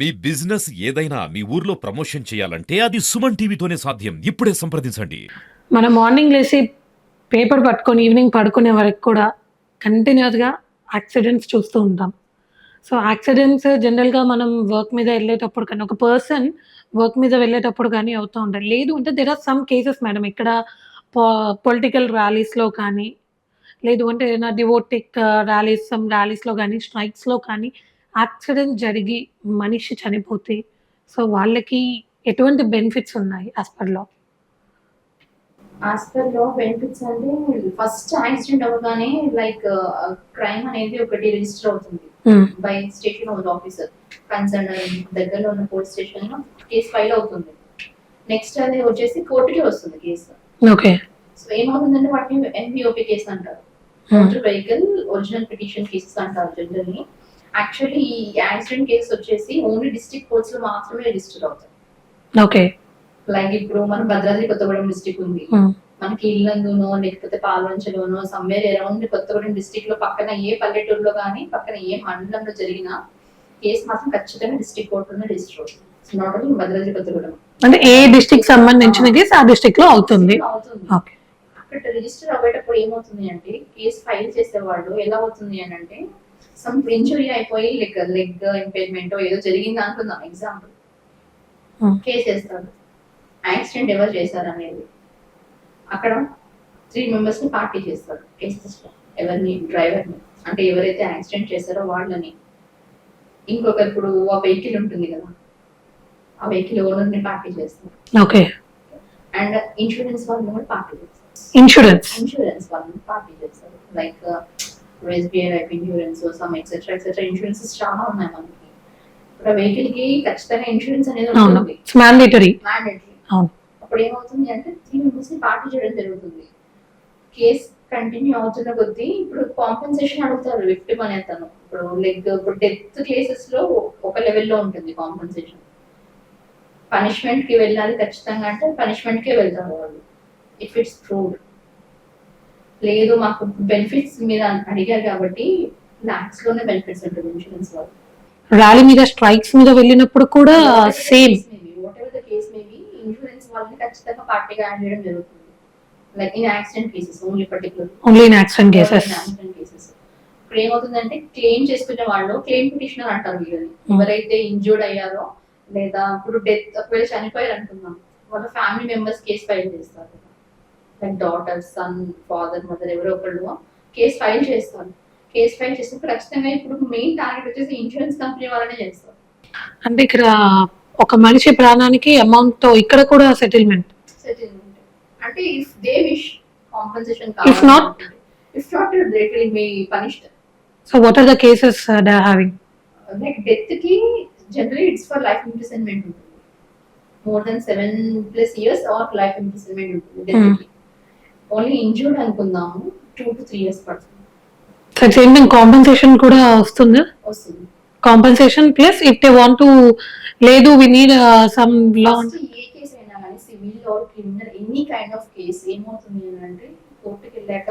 మీ business ఏదైనా మీ ఊర్లో promotion చేయాలంటే అది సుమన్ టీవీతోనే సాధ్యం. ఇప్పుడే సంప్రదించండి. మనం మార్నింగ్ లేసి పేపర్ పట్టుకొని ఈవినింగ్ పడుకునే వరకు కూడా కంటిన్యూస్‌గా యాక్సిడెంట్స్ చూస్తూ ఉంటాం. సో, యాక్సిడెంట్స్ జనరల్‌గా మనం వర్క్ మీద ఎళ్ళేటప్పుడు కానీ, ఒక పర్సన్ వర్క్ మీద వెళ్ళేటప్పుడు గానీ అవుతూ ఉంటాయి. లేదు అంటే there are some cases madam ఇక్కడ పా పొలిటికల్ ర్యాలీస్‌లో కానీ, లేదు అంటే ఏదైనా డివోటిక్ ర్యాలీస్, సమ్ ర్యాలీస్‌లో గానీ, స్ట్రైక్స్‌లో కానీ యాక్సిడెంట్ జరిగి మనిషి చనిపోతే సో, వాళ్ళకి ఎటువంటి బెనిఫిట్స్ ఉన్నాయి as per law? As per law benefits అంటే ఫస్ట్ యాక్సిడెంట్ అవ్వగానే లైక్ క్రైమ్ అనేది ఒకటి రిజిస్టర్ అవుతుంది by station house officer concern దగ్గరలో ఉన్న పోలీస్ స్టేషన్ లో కేసు ఫైల్ అవుతుంది. నెక్స్ట్ అది వచ్చేసి కోర్టుకి వస్తుంది కేసు. ఓకే. సో ఏమవుతుందంటే వాటిని ఎన్విఓపి కేసు అంటారు, motor vehicle original petition cases అంటారు జనరల్లీ. యాక్చువల్లీ ఈ యాక్సిడెంట్ కేసు వచ్చేసి ఓన్లీ డిస్ట్రిక్ట్ కోర్ట్స్ లో మాత్రమే రిజిస్టర్ అవుతాయి. ఓకే. లైక్ ఇప్పుడు మన భద్రాద్రి కొత్తగూడెం డిస్ట్రిక్ట్ ఉంది, మనకి ఇల్లందునో లేకపోతే పాల్వంచలోనో సమ్వేర్ అరౌండ్ కొత్తగూడెం డిస్ట్రిక్ట్ లో పక్కన ఏ పల్లెటూరులో కానీ పక్కన ఏ మండలంలో జరిగిన కేసు మాత్రం ఖచ్చితంగా డిస్ట్రిక్ట్ కోర్టులోనే రిజిస్టర్ అవుతుంది. నాట్ ఓన్లీ భద్రాద్రి కొత్తగూడెం అంటే ఏ డిస్ట్రిక్ట్ సంబంధించిన కేసు ఆ డిస్ట్రిక్ట్ లో అవుతుంది. ఓకే. అక్కడ రిజిస్టర్ అవ్వేటప్పుడు ఏమవుతుంది అంటే కేసు ఫైల్ చేసేవాళ్ళు ఎలా అవుతుంది అని అంటే సమ్ ఇంజురీ అయిపోయి లెగ్ ఇంపైర్మెంట్ ఏదో జరిగింది అనుకుందాం ఎగ్జాంపుల్, కేసు వేస్తారు. యాక్సిడెంట్ ఎవరు చేశారు అనేది అక్కడ 3 members ని పార్టీ చేస్తారు కేసెస్ లో. ఎవరిని? డ్రైవర్ని, అంటే ఎవరైతే యాక్సిడెంట్ చేశారో వాళ్ళని. ఇంకొకరు ఇప్పుడు ఆ వెహికల్ ఉంటుంది కదా, ఆ వెహికల్ ఓనర్ ని పార్టీ చేస్తారు. ఓకే. అండ్ ఇన్సూరెన్స్ వాళ్ళని కూడా పార్టీ చేస్తారు. ఇన్సూరెన్స్ వాళ్ళని పార్టీ చేస్తారు. Like SBI life insurance, some etcetera etcetera insurances చాలా ఉన్నాయి మనకి. ఇప్పుడు ఆ వెహికల్ కి ఖచ్చితంగా ఇన్సూరెన్స్ అనేది ఉంటుంది, మ్యాండేటరీ. అప్పుడు ఏమవుతుంది అంటే 3 members ని పార్టీ చేయడం జరుగుతుంది. కేసు కంటిన్యూ అవుతున్న కొద్దీ ఇప్పుడు కాంపెన్సేషన్ అడుగుతారు విక్టిమ్ అనే అతను. ఇప్పుడు లైక్ ఇప్పుడు డెత్ కేసెస్ లో ఒక లెవెల్లో ఉంటుంది కాంపెన్సేషన్. పనిష్మెంట్ కి వెళ్ళాలి ఖచ్చితంగా అంటే పనిష్మెంట్ కే వెళ్తారు వాళ్ళు ఇఫ్ ఇట్స్ ప్రూవ్డ్. లేదు మాకు బెనిఫిట్స్ మీద అడిగారు కాబట్టి లాక్స్ లోనే బెనిఫిట్స్ ఉంటుంది ఇన్సూరెన్స్ వాళ్ళు. ర్యాలీ మీద స్ట్రైక్స్ మీద వెళ్ళినప్పుడు కూడా same what ever the case may be insurance వాళ్ళని ఖచ్చితంగా పార్టీగా యాడ్ చేయడం జరుగుతుంది. Like in accident cases only in accident cases. ఇప్పుడు ఏమవుతుందంటే క్లెయిమ్ చేసుకునే వాళ్ళు క్లెయిమ్ పిటిషనర్ అంటారు వీళ్ళని. ఎవరైతే ఇంజూర్డ్ అయ్యారో లేదా ఇప్పుడు డెత్ ఒకవేళ చనిపోయారు అనుకుందాం, వాళ్ళ ఫ్యామిలీ మెంబర్స్ కేసు ఫైల్ చేస్తారు. Like daughter, son, father, mother ఎవరో ఒకళ్ళు కేసు ఫైల్ చేస్తారు. కేసు ఫైల్ చేసినప్పుడు ఖచ్చితంగా ఇప్పుడు మెయిన్ టార్గెట్ వచ్చేసి ఇన్సూరెన్స్ కంపెనీ వాళ్ళనే చేస్తారు. అంటే ఇక్కడ ఒక మనిషి ప్రాణానికి అమౌంట్ తో ఇక్కడ కూడా సెటిల్మెంట్ అంటే if they wish compensation if not they will be punished. So what are the cases they are having? Like death కి generally it's for life imprisonment ఉంటుంది, more than 7+ years or life imprisonment ఉంటుంది death కి. Only injured అనుకుందాము 2 to 3 years పడుతుంది. Same thing compensation కూడా వస్తుంది. Compensation plus if they want to లేదు we need some law. ఏ కేసు అయినా కానీ civil or criminal any kind of case ఏమవుతుంది అంటే కోర్టుకి వెళ్ళాక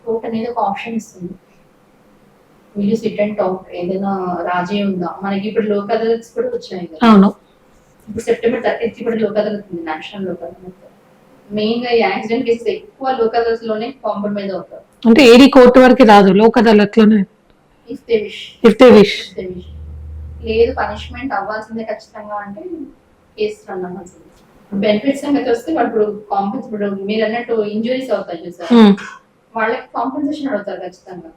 కోర్టు అనేది ఒక ఆప్షన్ ఇస్తుంది. Will you sit and talk, ఏదైనా రాజీ ఉందా. మనకి ఇప్పుడు లోక్ అదాలత్స్ కూడా వచ్చాయి కదా. అవును. ఇప్పుడు September 30th కూడా లోక్ అదాలత్ ఉంది, నేషనల్ లోక్ అదాలత్. మెయిన్ గా ఈ యాక్సిడెంట్ కేసెస్ ఎక్కువ లోక్ అదాలత్ లోనే కాంప్రమైజ్ అవుతారు. అంటే ఏది కోర్టు వరకు రాదు, లోక్ అదాలత్ లోనే. If they wish. లేదు పనిష్మెంట్ అవ్వాల్సిందే ఖచ్చితంగా అంటే కేసు రన్ అవ్వాల్సిందే. బెనిఫిట్స్ సంగతి వస్తే వాళ్ళు ఇప్పుడు మీరు అన్నట్టు ఇంజురీస్ అవుతాయి చూసారు, వాళ్ళకి కాంపెన్సేషన్ అడుగుతారు ఖచ్చితంగా.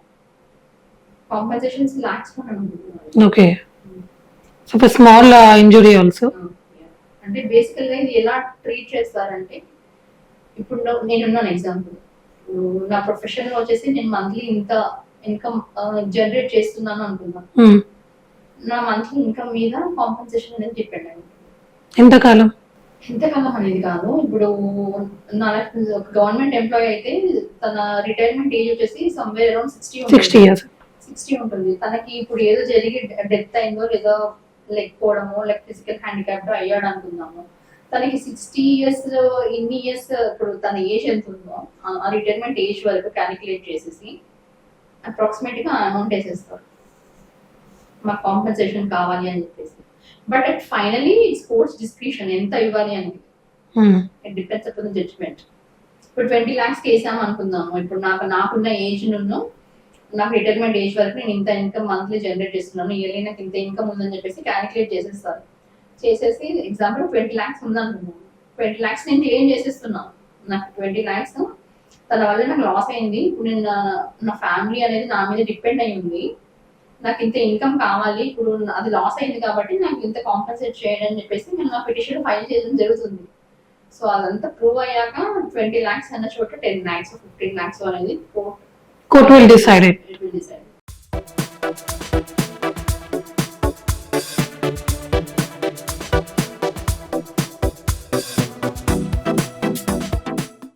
కాంపెన్సేషన్స్ లాక్స్ ఉంటుంది. Okay. So for small injury also. అంటే బేసికల్ గా ఇది ఎలా ట్రీట్ చేస్తారంటే ఇప్పుడు నేనున్నాను ఎగ్జాంపుల్, నా ప్రొఫెషన్ లో వచ్చేసి నేను మంత్లీ ఇంత ఇన్కమ్ జనరేట్ చేస్తున్నాను అనుకున్నా. నా మంత్లీ ఇన్కమ్ మీద కాంపెన్సేషన్ అనేది డిపెండ్ అయింది. ఎంతకాలం అనేది కాదు. ఇప్పుడు నా గవర్నమెంట్ ఎంప్లాయీ అయితే తన రిటైర్మెంట్ ఏజ్ వచ్చేసి సమ్వేర్ అరౌండ్ 60 ఉంటుంది. తనకి ఇప్పుడు ఏదో జరిగి డెత్ అయిందో లేదా లేకపోవడమో లేక ఫిజికల్ హ్యాండిక్యాప్డ్ అయ్యాడు అనుకుందాము, తనకి 60 years ఇన్ని ఇయర్స్ ఇప్పుడు తన ఏజ్ ఎంత ఉందో ఆ రిటైర్మెంట్ ఏజ్ వరకు క్యాలిక్యులేట్ చేసేసి అప్రాక్సిమేట్ గా అమౌంట్ వేసేస్తారు. మాకు కాంపెన్సేషన్ కావాలి అని చెప్పేసి. But at finally it's courts description ఎంత ఇవ్వాలి అని. It depends upon the judgment. ఇప్పుడు 20 lakhs వేసాం అనుకుందాము. ఇప్పుడు నాకున్న ఏజ్ నాకు రిటైర్మెంట్ ఏజ్ వరకు నేను ఇంత ఇన్కమ్ మంత్లీ జనరేట్ చేస్తున్నాను, ఇయర్లీ నాకు ఇంత ఇన్కమ్ ఉందని చెప్పేసి క్యాలిక్యులేట్ చేసేస్తారు. చేసేసి ఎగ్జాంపుల్ 20 lakhs ఉందనుకున్నాను, 20 lakhs నేను క్లెయిమ్ చేసేస్తున్నాను. నాకు 20 lakhs తన వల్ల నాకు లాస్ అయింది, ఇప్పుడు నేను నా ఫ్యామిలీ అనేది నా మీద డిపెండ్ అయి ఉంది, నాకు ఇంత ఇన్కమ్ కావాలి, ఇప్పుడు అది లాస్ అయింది కాబట్టి నాకు ఇంత కాంపెన్సేట్ చేయండి అని చెప్పేసి నేను నా పిటిషన్ ఫైల్ చేయడం జరుగుతుంది. సో అదంతా ప్రూవ్ అయ్యాక 20 lakhs అన్న చోట 10 lakhs 15 lakhs అనేది court will decide. it will decide.